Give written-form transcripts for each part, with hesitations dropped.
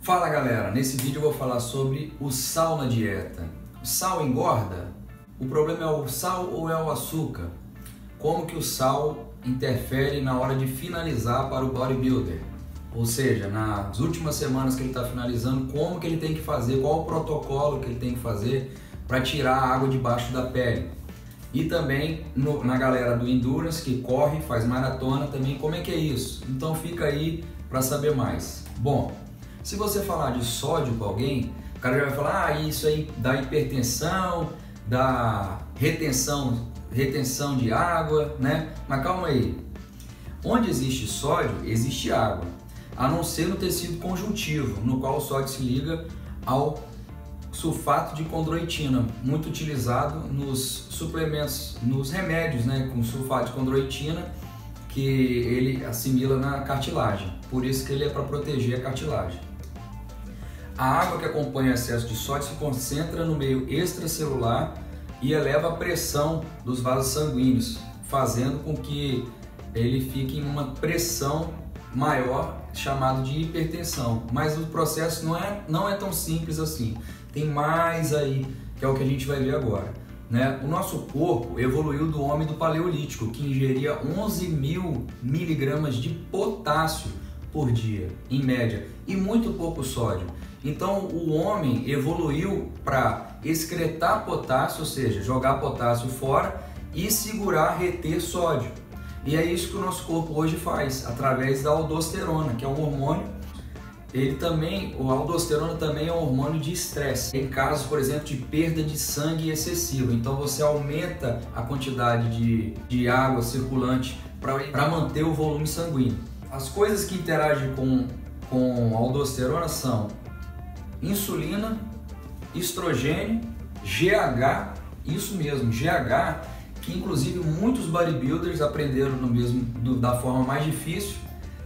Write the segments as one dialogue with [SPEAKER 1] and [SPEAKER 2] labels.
[SPEAKER 1] Fala galera, nesse vídeo eu vou falar sobre o sal na dieta. O sal engorda? O problema é o sal ou é o açúcar? Como que o sal interfere na hora de finalizar para o bodybuilder? Ou seja, nas últimas semanas que ele está finalizando, como que ele tem que fazer, qual o protocolo que ele tem que fazer para tirar a água debaixo da pele? E também na galera do Endurance, que corre, faz maratona também, como é que é isso? Então fica aí para saber mais. Bom, se você falar de sódio com alguém, o cara já vai falar, isso aí dá hipertensão, dá retenção de água, né? Mas calma aí, onde existe sódio, existe água, a não ser no tecido conjuntivo, no qual o sódio se liga ao sulfato de condroitina, muito utilizado nos suplementos, nos remédios, né, com sulfato de condroitina, que ele assimila na cartilagem, por isso que ele é para proteger a cartilagem. A água que acompanha o excesso de sódio se concentra no meio extracelular e eleva a pressão dos vasos sanguíneos, fazendo com que ele fique em uma pressão maior, chamado de hipertensão. Mas o processo não é tão simples assim. Tem mais aí, que é o que a gente vai ver agora, né? O nosso corpo evoluiu do homem do Paleolítico, que ingeria 11.000 miligramas de potássio por dia, em média, e muito pouco sódio. Então o homem evoluiu para excretar potássio, ou seja, jogar potássio fora e segurar, reter sódio. E é isso que o nosso corpo hoje faz, através da aldosterona, que é um hormônio. A aldosterona também é um hormônio de estresse, em casos, por exemplo, de perda de sangue excessivo. Então você aumenta a quantidade de água circulante para manter o volume sanguíneo. As coisas que interagem com a aldosterona são insulina, estrogênio, GH, isso mesmo, GH, que inclusive muitos bodybuilders aprenderam da forma mais difícil,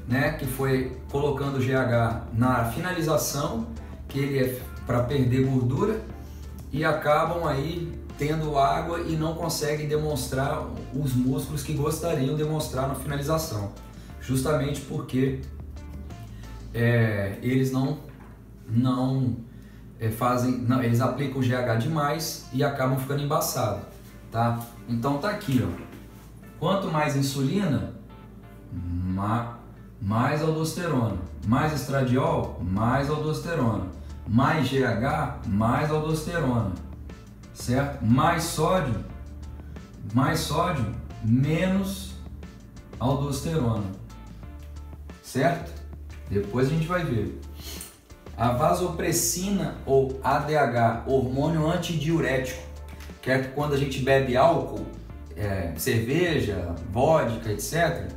[SPEAKER 1] né, que foi colocando o GH na finalização, que ele é para perder gordura, e acabam aí tendo água e não conseguem demonstrar os músculos que gostariam de demonstrar na finalização, justamente porque eles eles aplicam o GH demais e acabam ficando embaçados, tá? Então tá aqui, ó. Quanto mais insulina, mais aldosterona, mais estradiol, mais aldosterona, mais GH, mais aldosterona, certo? Mais sódio, menos aldosterona, certo? Depois a gente vai ver. A vasopressina ou ADH, hormônio antidiurético, que é quando a gente bebe álcool, cerveja, vodka, etc.,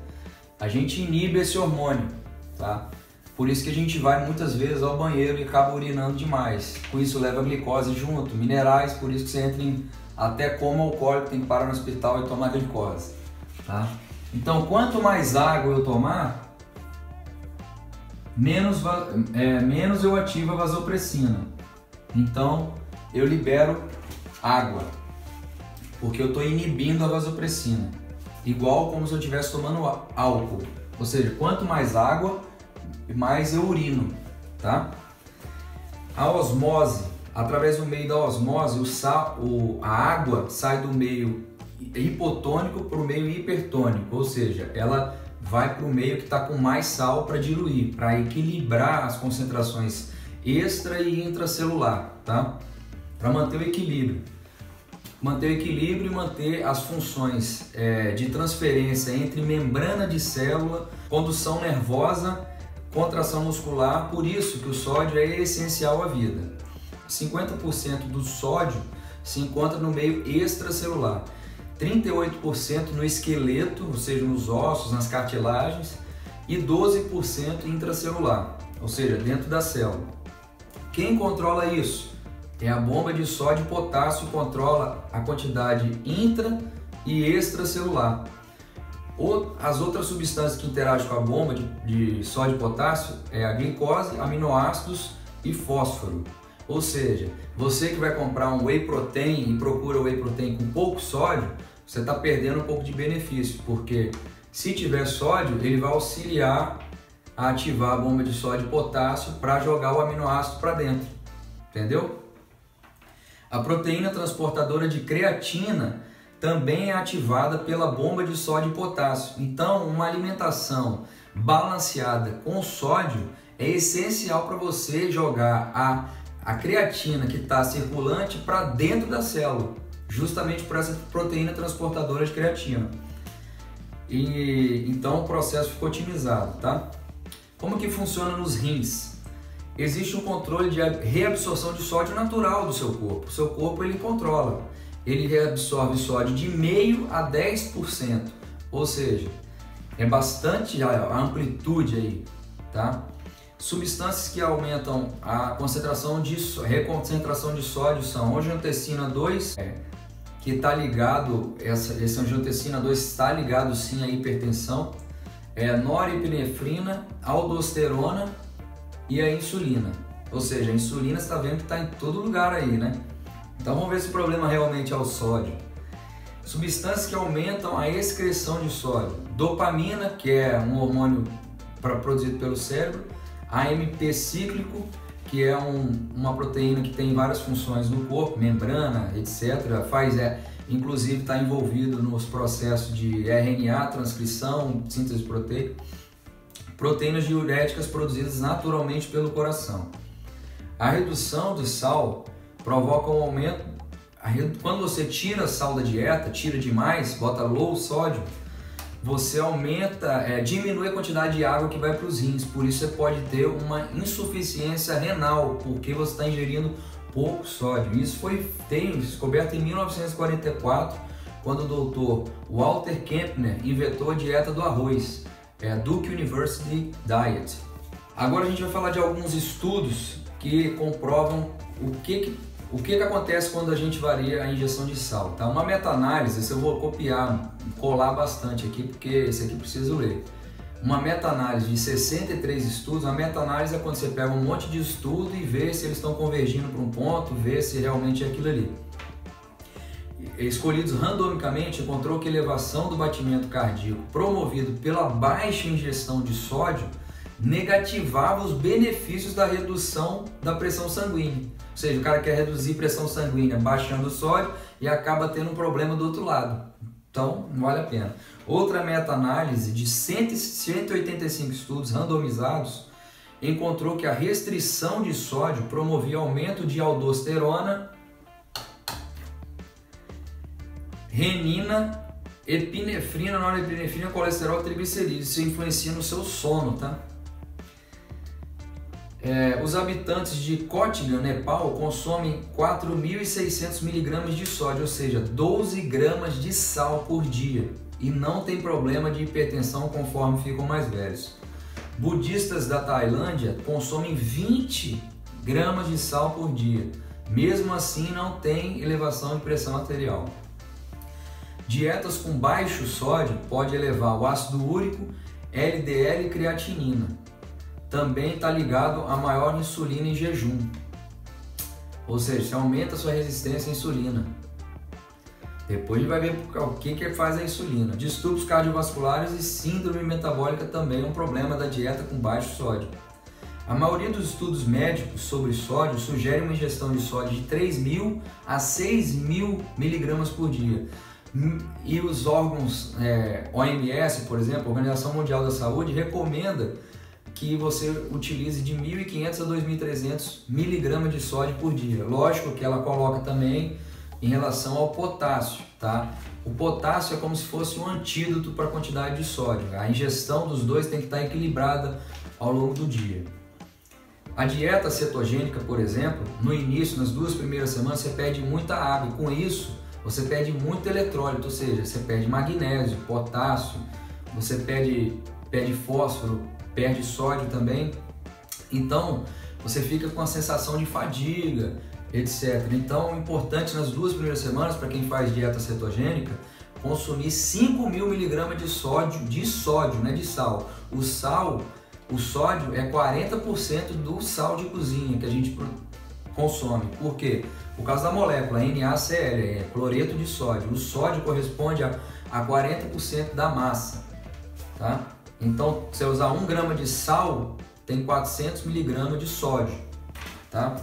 [SPEAKER 1] a gente inibe esse hormônio, tá? Por isso que a gente vai muitas vezes ao banheiro e acaba urinando demais. Com isso leva glicose junto, minerais, por isso que você entra até coma alcoólico, tem que parar no hospital e tomar glicose, tá? Então quanto mais água eu tomar, menos eu ativo a vasopressina. Então eu libero água, porque eu estou inibindo a vasopressina, igual como se eu estivesse tomando álcool. Ou seja, quanto mais água, mais eu urino, tá? A osmose, através do meio da osmose, a água sai do meio hipotônico para o meio hipertônico, ou seja, ela vai para o meio que está com mais sal para diluir, para equilibrar as concentrações extra e intracelular, tá? Para manter o equilíbrio. E manter as funções de transferência entre membrana de célula, condução nervosa, contração muscular. Por isso que o sódio é essencial à vida. 50% do sódio se encontra no meio extracelular, 38% no esqueleto, ou seja, nos ossos, nas cartilagens, e 12% intracelular, ou seja, dentro da célula. Quem controla isso? É a bomba de sódio e potássio, que controla a quantidade intra e extracelular. As outras substâncias que interagem com a bomba de sódio e potássio é a glicose, aminoácidos e fósforo. Ou seja, você que vai comprar um whey protein e procura whey protein com pouco sódio, você está perdendo um pouco de benefício, porque se tiver sódio, ele vai auxiliar a ativar a bomba de sódio e potássio para jogar o aminoácido para dentro, entendeu? A proteína transportadora de creatina também é ativada pela bomba de sódio e potássio. Então, uma alimentação balanceada com sódio é essencial para você jogar a creatina que está circulante para dentro da célula, justamente por essa proteína transportadora de creatina. E então o processo ficou otimizado, tá? Como que funciona nos rins? Existe um controle de reabsorção de sódio natural do seu corpo. O seu corpo ele controla, ele reabsorve sódio de 0,5% a 10%, ou seja, é bastante a amplitude aí, tá? Substâncias que aumentam a reconcentração de sódio são angiotensina 2, que está ligado, essa angiotensina 2 está ligado sim à hipertensão, norepinefrina, aldosterona e a insulina. Ou seja, a insulina você está vendo que está em todo lugar aí, né? Então vamos ver se o problema realmente é o sódio. Substâncias que aumentam a excreção de sódio. Dopamina, que é um hormônio produzido pelo cérebro. AMP cíclico, que é uma proteína que tem várias funções no corpo, membrana, etc. Inclusive está envolvido nos processos de RNA, transcrição, síntese proteica. Proteínas diuréticas produzidas naturalmente pelo coração. A redução do sal provoca um aumento. Quando você tira sal da dieta, tira demais, bota low sódio, você diminui a quantidade de água que vai para os rins, por isso você pode ter uma insuficiência renal, porque você está ingerindo pouco sódio. Isso foi descoberto em 1944, quando o doutor Walter Kempner inventou a dieta do arroz, Duke University Diet. Agora a gente vai falar de alguns estudos que comprovam o que acontece quando a gente varia a ingestão de sal, tá? Uma meta-análise, esse eu vou colar bastante aqui, porque esse aqui preciso ler. Uma meta-análise de 63 estudos, a meta-análise é quando você pega um monte de estudo e vê se eles estão convergindo para um ponto, vê se realmente é aquilo ali. Escolhidos randomicamente, encontrou que a elevação do batimento cardíaco promovido pela baixa ingestão de sódio negativava os benefícios da redução da pressão sanguínea. Ou seja, o cara quer reduzir pressão sanguínea baixando o sódio e acaba tendo um problema do outro lado. Então, não vale a pena. Outra meta-análise de 185 estudos randomizados encontrou que a restrição de sódio promovia aumento de aldosterona, renina, epinefrina, norepinefrina, colesterol e triglicerídeos. Isso influencia no seu sono, tá? Os habitantes de Kotgan, Nepal, consomem 4.600 mg de sódio, ou seja, 12 gramas de sal por dia, e não tem problema de hipertensão conforme ficam mais velhos. Budistas da Tailândia consomem 20 gramas de sal por dia, mesmo assim não tem elevação de pressão arterial. Dietas com baixo sódio pode elevar o ácido úrico, LDL e creatinina. Também está ligado a maior insulina em jejum, ou seja, você aumenta a sua resistência à insulina. Depois a gente vai ver o que faz a insulina. Distúrbios cardiovasculares e síndrome metabólica também é um problema da dieta com baixo sódio. A maioria dos estudos médicos sobre sódio sugere uma ingestão de sódio de 3.000 a 6.000 mg por dia. E os órgãos, OMS, por exemplo, a Organização Mundial da Saúde, recomenda que você utilize de 1.500 a 2.300 mg de sódio por dia. Lógico que ela coloca também em relação ao potássio, tá? O potássio é como se fosse um antídoto para a quantidade de sódio. A ingestão dos dois tem que estar equilibrada ao longo do dia. A dieta cetogênica, por exemplo, no início, nas 2 primeiras semanas, você perde muita água e com isso você perde muito eletrólito, ou seja, você perde magnésio, potássio, você perde fósforo, perde sódio também, então você fica com a sensação de fadiga, etc. Então é importante nas 2 primeiras semanas, para quem faz dieta cetogênica, consumir 5.000 mg de sódio, não é de sal. O sódio é 40% do sal de cozinha que a gente consome. Por quê? Por causa da molécula NaCl, é cloreto de sódio. O sódio corresponde a 40% da massa, tá? Então, se você usar 1 grama de sal, tem 400 miligramas de sódio, tá?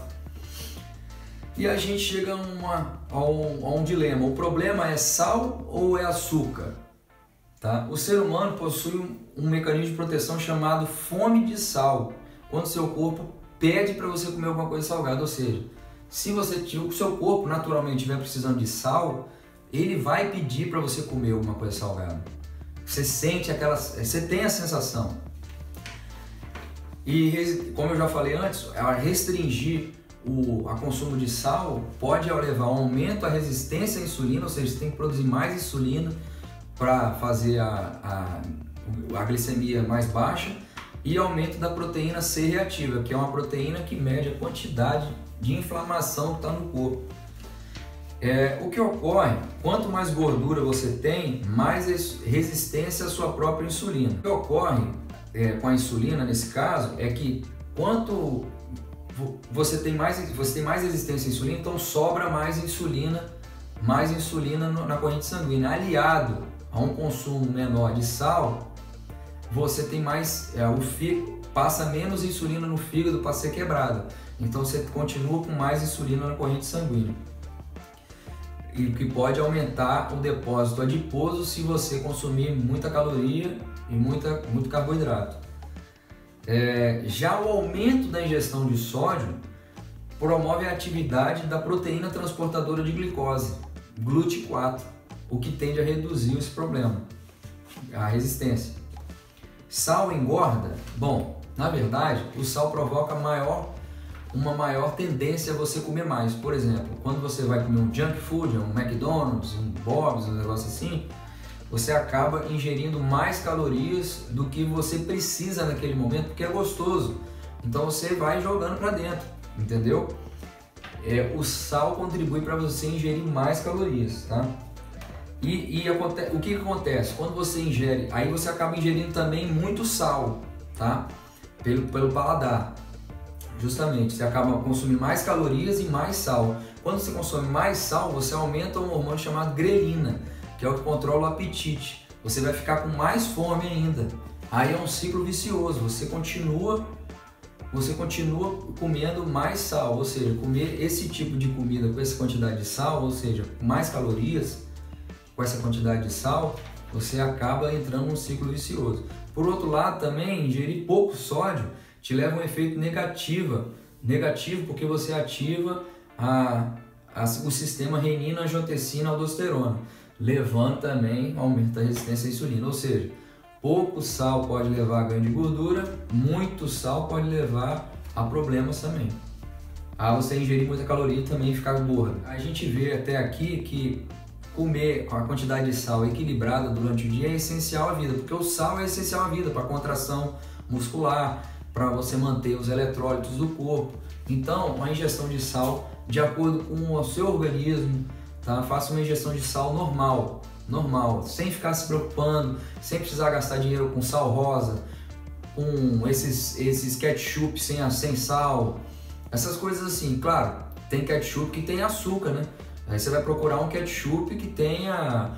[SPEAKER 1] E a gente chega a um dilema. O problema é sal ou é açúcar? Tá? O ser humano possui um mecanismo de proteção chamado fome de sal, quando seu corpo pede para você comer alguma coisa salgada. Ou seja, se o seu corpo naturalmente estiver precisando de sal, ele vai pedir para você comer alguma coisa salgada. Você sente você tem a sensação. E como eu já falei antes, restringir o consumo de sal pode levar a um aumento da resistência à insulina, ou seja, você tem que produzir mais insulina para fazer a glicemia mais baixa, e aumento da proteína C reativa, que é uma proteína que mede a quantidade de inflamação que está no corpo. O que ocorre, quanto mais gordura você tem, mais resistência à sua própria insulina. O que ocorre com a insulina nesse caso é que quanto você tem mais resistência à insulina, então sobra mais insulina na corrente sanguínea. Aliado a um consumo menor de sal, você tem mais, passa menos insulina no fígado para ser quebrada. Então você continua com mais insulina na corrente sanguínea. E o que pode aumentar o depósito adiposo se você consumir muita caloria e muito carboidrato. Já o aumento da ingestão de sódio promove a atividade da proteína transportadora de glicose, GLUT4, o que tende a reduzir esse problema, a resistência. Sal engorda? Bom, na verdade, o sal provoca uma maior tendência a você comer mais. Por exemplo, quando você vai comer um junk food, um McDonald's, um Bob's, um negócio assim, você acaba ingerindo mais calorias do que você precisa naquele momento, porque é gostoso. Então você vai jogando para dentro, entendeu? O sal contribui para você ingerir mais calorias, tá? O que acontece? Quando você ingere, aí você acaba ingerindo também muito sal, tá? Pelo paladar. Justamente, você acaba consumindo mais calorias e mais sal. Quando você consome mais sal, você aumenta um hormônio chamado grelina, que é o que controla o apetite. Você vai ficar com mais fome ainda. Aí é um ciclo vicioso. Você continua comendo mais sal, ou seja, comer esse tipo de comida com essa quantidade de sal, ou seja, mais calorias com essa quantidade de sal, você acaba entrando num ciclo vicioso. Por outro lado, também ingerir pouco sódio te leva a um efeito negativo porque você ativa o sistema renina, angiotensina, aldosterona, levando também aumento da resistência à insulina. Ou seja, pouco sal pode levar a ganho de gordura, muito sal pode levar a problemas também. Você ingerir muita caloria e também ficar gordo. A gente vê até aqui que comer com a quantidade de sal equilibrada durante o dia é essencial à vida, porque o sal é essencial à vida para a contração muscular, para você manter os eletrólitos do corpo. Então, a ingestão de sal, de acordo com o seu organismo, tá? Faça uma ingestão de sal normal, sem ficar se preocupando, sem precisar gastar dinheiro com sal rosa, com esses ketchup sem sal, essas coisas assim. Claro, tem ketchup que tem açúcar, né? Aí você vai procurar um ketchup que tenha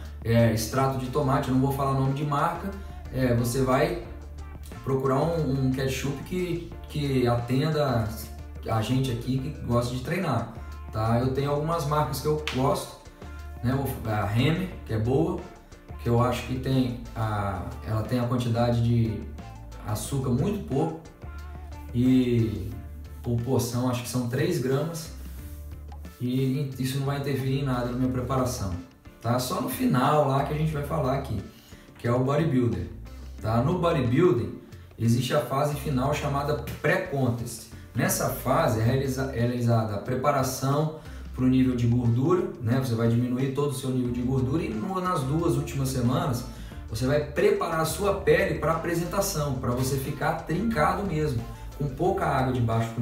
[SPEAKER 1] extrato de tomate, eu não vou falar nome de marca, você vai procurar um ketchup que atenda a gente aqui que gosta de treinar, tá? Eu tenho algumas marcas que eu gosto, né? A Renner, que é boa, que eu acho que ela tem a quantidade de açúcar muito pouco e por porção acho que são 3 gramas e isso não vai interferir em nada na minha preparação, tá? Só no final lá que a gente vai falar aqui, que é o bodybuilder, tá? No bodybuilding existe a fase final chamada pré-contest. Nessa fase é realizada a preparação para o nível de gordura, né? Você vai diminuir todo o seu nível de gordura e nas 2 últimas semanas você vai preparar a sua pele para a apresentação, para você ficar trincado mesmo, com pouca água debaixo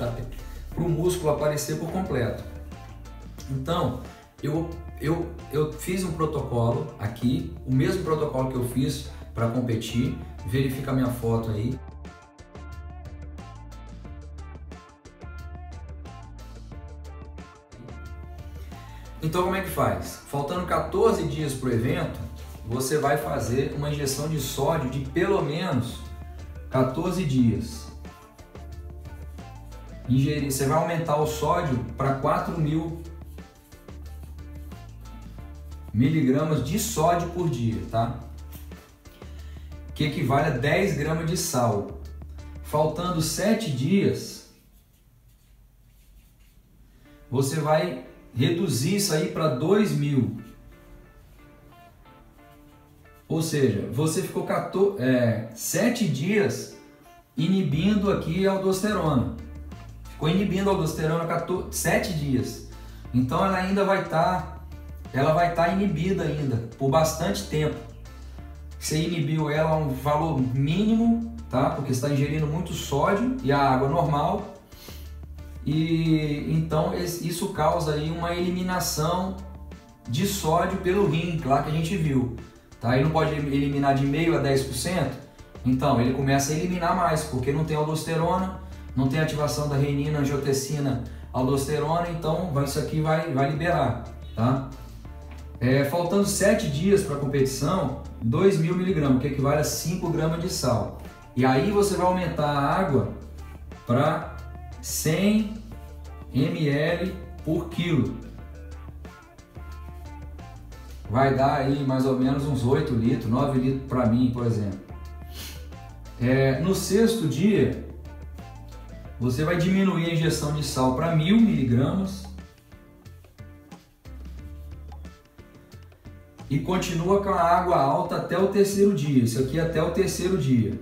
[SPEAKER 1] da pele, para o músculo aparecer por completo. Então, eu fiz um protocolo aqui, o mesmo protocolo que eu fiz para competir. Verifica a minha foto aí. Então como é que faz? Faltando 14 dias para o evento, você vai fazer uma injeção de sódio de pelo menos 14 dias. Você vai aumentar o sódio para 4.000 miligramas de sódio por dia, tá? Que equivale a 10 gramas de sal. Faltando 7 dias, você vai reduzir isso aí para 2.000. Ou seja, você ficou 7 dias inibindo aqui a aldosterona. Ficou inibindo a aldosterona 7 dias. Então ela ainda vai estar inibida ainda por bastante tempo. Você inibiu ela a um valor mínimo, tá? Porque você está ingerindo muito sódio e a água normal. E então isso causa aí uma eliminação de sódio pelo rim, lá que a gente viu. Tá? Ele não pode eliminar de 0,5% a 10%, então ele começa a eliminar mais, porque não tem aldosterona, não tem ativação da renina, angiotensina, aldosterona, então isso aqui vai liberar. Tá? Faltando 7 dias para a competição, 2.000 miligramas, que equivale a 5 gramas de sal. E aí você vai aumentar a água para 100 ml por quilo. Vai dar aí mais ou menos uns 8 litros, 9 litros para mim, por exemplo. No 6º dia, você vai diminuir a injeção de sal para 1.000 miligramas e continua com a água alta até o 3º dia. Isso aqui até o 3º dia.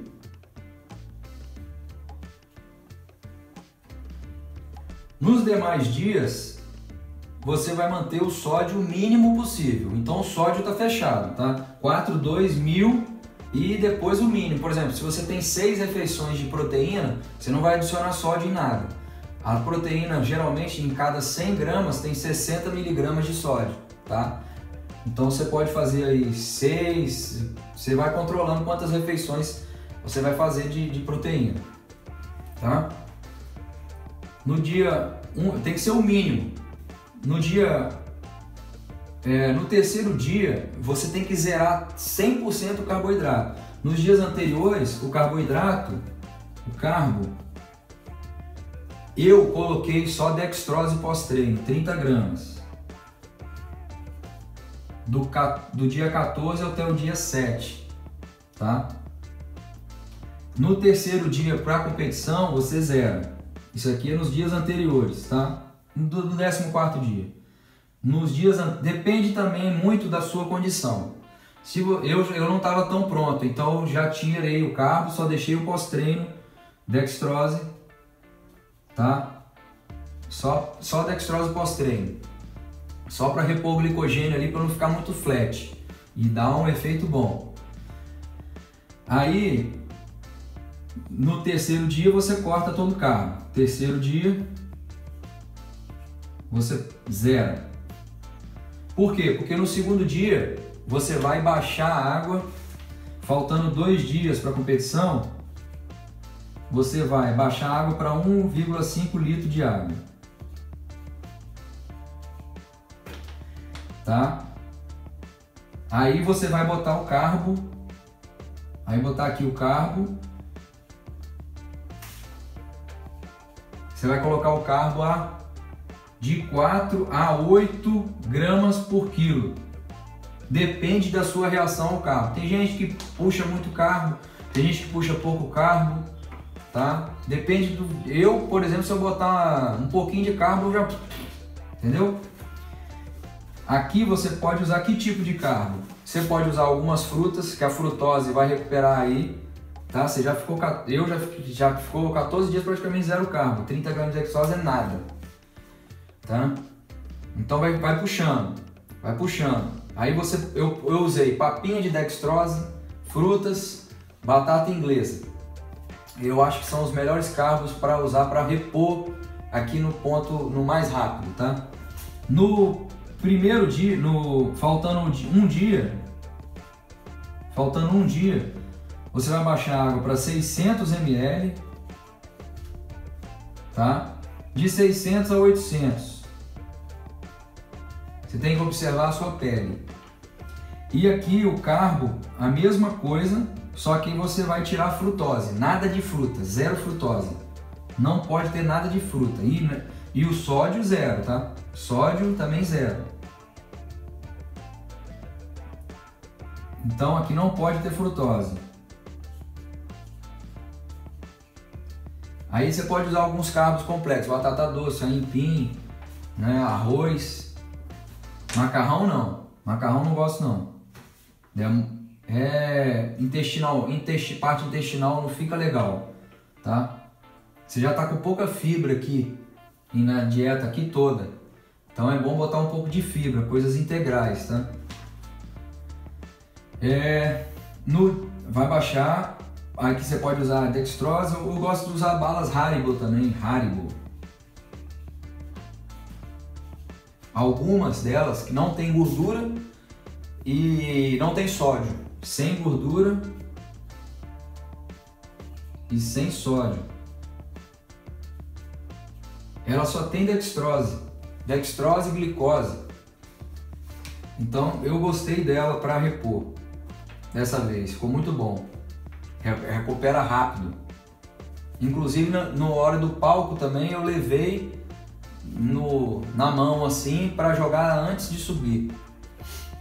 [SPEAKER 1] Nos demais dias, você vai manter o sódio o mínimo possível. Então o sódio está fechado, tá? 4.2.000 e depois o mínimo. Por exemplo, se você tem 6 refeições de proteína, você não vai adicionar sódio em nada. A proteína, geralmente, em cada 100 gramas tem 60 miligramas de sódio, tá? Então você pode fazer aí 6, você vai controlando quantas refeições você vai fazer de proteína, tá? No dia 1, tem que ser o mínimo. No 3º dia, você tem que zerar 100% o carboidrato. Nos dias anteriores, o carbo, eu coloquei só dextrose pós-treino, 30 gramas. Do dia 14 até o dia 7, tá? No 3º dia para a competição, você zera. Isso aqui é nos dias anteriores, tá? Do 14º dia. Nos dias depende também muito da sua condição. Se eu não estava tão pronto, então já tirei o carbo, só deixei o pós-treino, dextrose, tá? Só dextrose pós-treino, só para repor o glicogênio ali, para não ficar muito flat e dar um efeito bom. Aí no 3º dia você corta todo o carbo. 3º dia você zera. Por quê? Porque no 2º dia você vai baixar a água, faltando 2 dias para a competição, você vai baixar a água para 1,5 litro de água. Tá? Aí você vai botar o carbo, aí botar aqui o carbo, você vai colocar o carbo de 4 a 8 gramas por quilo. Depende da sua reação ao carbo. Tem gente que puxa muito carbo, tem gente que puxa pouco carbo, tá? Depende do... Eu, por exemplo, se eu botar um pouquinho de carbo, eu já... Entendeu? Aqui você pode usar que tipo de carbo? Você pode usar algumas frutas, que a frutose vai recuperar aí, tá? Você já ficou... já ficou 14 dias praticamente zero carbo. 30 gramas de dextrose é nada, tá? Então vai puxando, vai puxando. Aí eu usei papinha de dextrose, frutas, batata inglesa. Eu acho que são os melhores carbos para usar para repor aqui no ponto, no mais rápido, tá? No 1º dia, faltando um dia, você vai baixar a água para 600 ml, tá? De 600 a 800. Você tem que observar a sua pele. E aqui o carbo, a mesma coisa, só que você vai tirar a frutose, nada de fruta, zero frutose. Não pode ter nada de fruta. E o sódio zero, tá? Sódio também zero. Então aqui não pode ter frutose. Aí você pode usar alguns carbos complexos, batata doce, aipim, né, arroz. Macarrão não. Macarrão não gosto não. Parte intestinal não fica legal, tá? Você já tá com pouca fibra aqui e na dieta aqui toda. Então é bom botar um pouco de fibra, coisas integrais, tá? Vai baixar. Aqui você pode usar dextrose. Eu gosto de usar balas Haribo também, Haribo. Algumas delas que não tem gordura e não tem sódio. Sem gordura e sem sódio. Ela só tem dextrose e glicose. Então eu gostei dela para repor. Dessa vez, ficou muito bom. Recupera rápido. Inclusive na hora do palco também eu levei na mão assim para jogar antes de subir.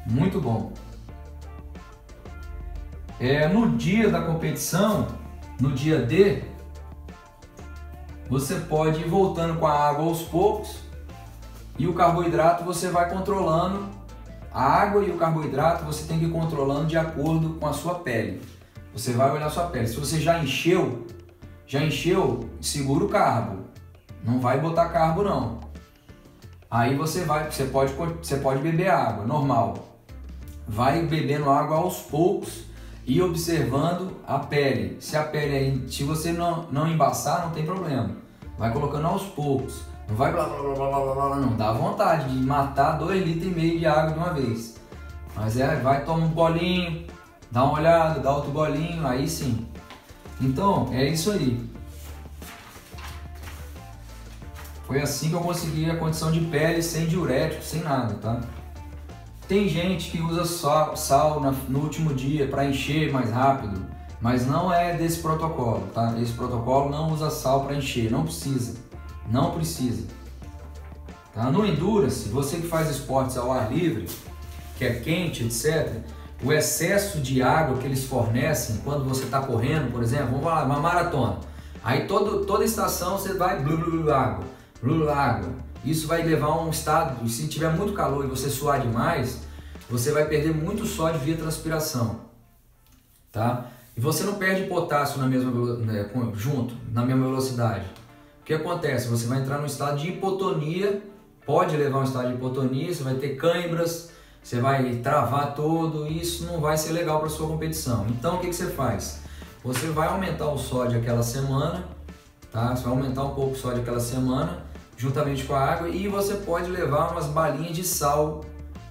[SPEAKER 1] Muito bom. No dia da competição, no dia D, você pode ir voltando com a água aos poucos e o carboidrato você vai controlando. A água e o carboidrato você tem que ir controlando de acordo com a sua pele. Você vai olhar a sua pele. Se você já encheu, segura o carbo. Não vai botar carbo não. Aí você pode beber água, normal. Vai bebendo água aos poucos e observando a pele. Se você não embaçar, não tem problema. Vai colocando aos poucos. Não vai blá blá blá blá blá, não. Dá vontade de matar 2,5 litros de água de uma vez. Mas vai tomar um bolinho, dá uma olhada, dá outro bolinho, aí sim. Então, é isso aí. Foi assim que eu consegui a condição de pele sem diurético, sem nada, tá? Tem gente que usa sal no último dia para encher mais rápido, mas não é desse protocolo, tá? Esse protocolo não usa sal para encher, não precisa. Não precisa. Tá? No Endurance, você que faz esportes ao ar livre, que é quente, etc., o excesso de água que eles fornecem quando você está correndo, por exemplo, vamos lá, uma maratona. Aí toda estação você vai água. Isso vai levar a um estado, se tiver muito calor e você suar demais, você vai perder muito sódio via transpiração. Tá? E você não perde potássio na mesma velocidade. O que acontece? Você vai entrar num estado de hipotonia, pode levar a um estado de hipotonia, você vai ter câimbras, você vai travar todo, e isso não vai ser legal para sua competição. Então o que você faz? Você vai aumentar o sódio aquela semana, tá? Você vai aumentar um pouco o sódio aquela semana, juntamente com a água, e você pode levar umas balinhas de sal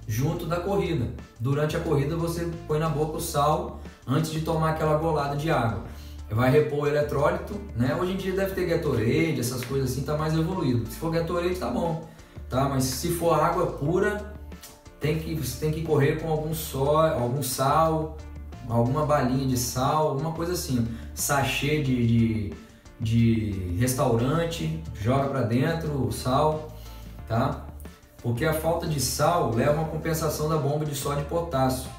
[SPEAKER 1] junto da corrida. Durante a corrida você põe na boca o sal antes de tomar aquela golada de água. Vai repor o eletrólito, né? Hoje em dia deve ter Gatorade, essas coisas assim, tá mais evoluído. Se for Gatorade tá bom, tá? Mas se for água pura, você tem que correr com algum sal, alguma balinha de sal, alguma coisa assim. Sachê de restaurante, joga para dentro o sal, tá? Porque a falta de sal leva a uma compensação da bomba de sódio e potássio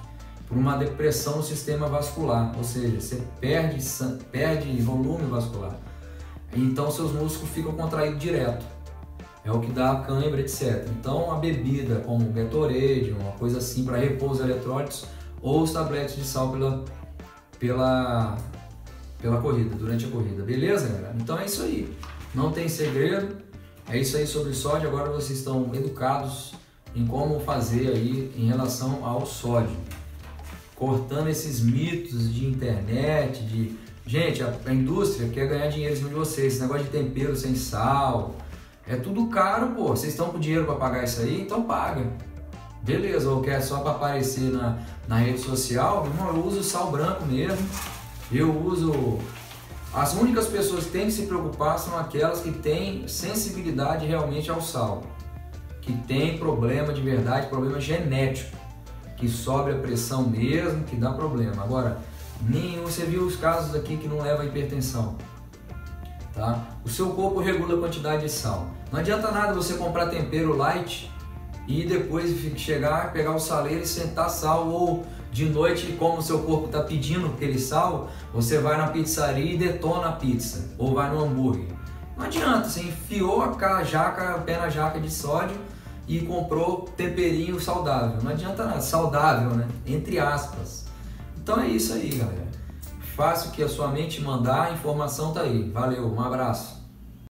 [SPEAKER 1] por uma depressão no sistema vascular, ou seja, você perde volume vascular, então seus músculos ficam contraídos direto, é o que dá a cãibra, etc. Então a bebida como Gatorade, uma coisa assim para repor os eletrólitos, ou os tabletes de sal pela corrida, durante a corrida, beleza, galera? Então é isso aí, não tem segredo, é isso aí sobre sódio. Agora vocês estão educados em como fazer aí em relação ao sódio, cortando esses mitos de internet, gente, a indústria quer ganhar dinheiro em cima de vocês, esse negócio de tempero sem sal, é tudo caro, pô, vocês estão com dinheiro para pagar isso aí, então paga, beleza, ou quer só para aparecer na rede social, irmão, eu uso sal branco mesmo, as únicas pessoas que têm que se preocupar são aquelas que têm sensibilidade realmente ao sal, que tem problema de verdade, problema genético. que sobe a pressão mesmo, que dá problema. Agora, você viu os casos aqui que não leva a hipertensão. Tá? O seu corpo regula a quantidade de sal. Não adianta nada você comprar tempero light e depois chegar, pegar o saleiro e sentar sal, ou de noite, como o seu corpo está pedindo aquele sal, você vai na pizzaria e detona a pizza, ou vai no hambúrguer. Não adianta, você enfiou a pé na jaca de sódio e comprou temperinho saudável. Não adianta nada, saudável, né? Entre aspas. Então é isso aí, galera. Faça o que a sua mente mandar, a informação tá aí. Valeu, um abraço.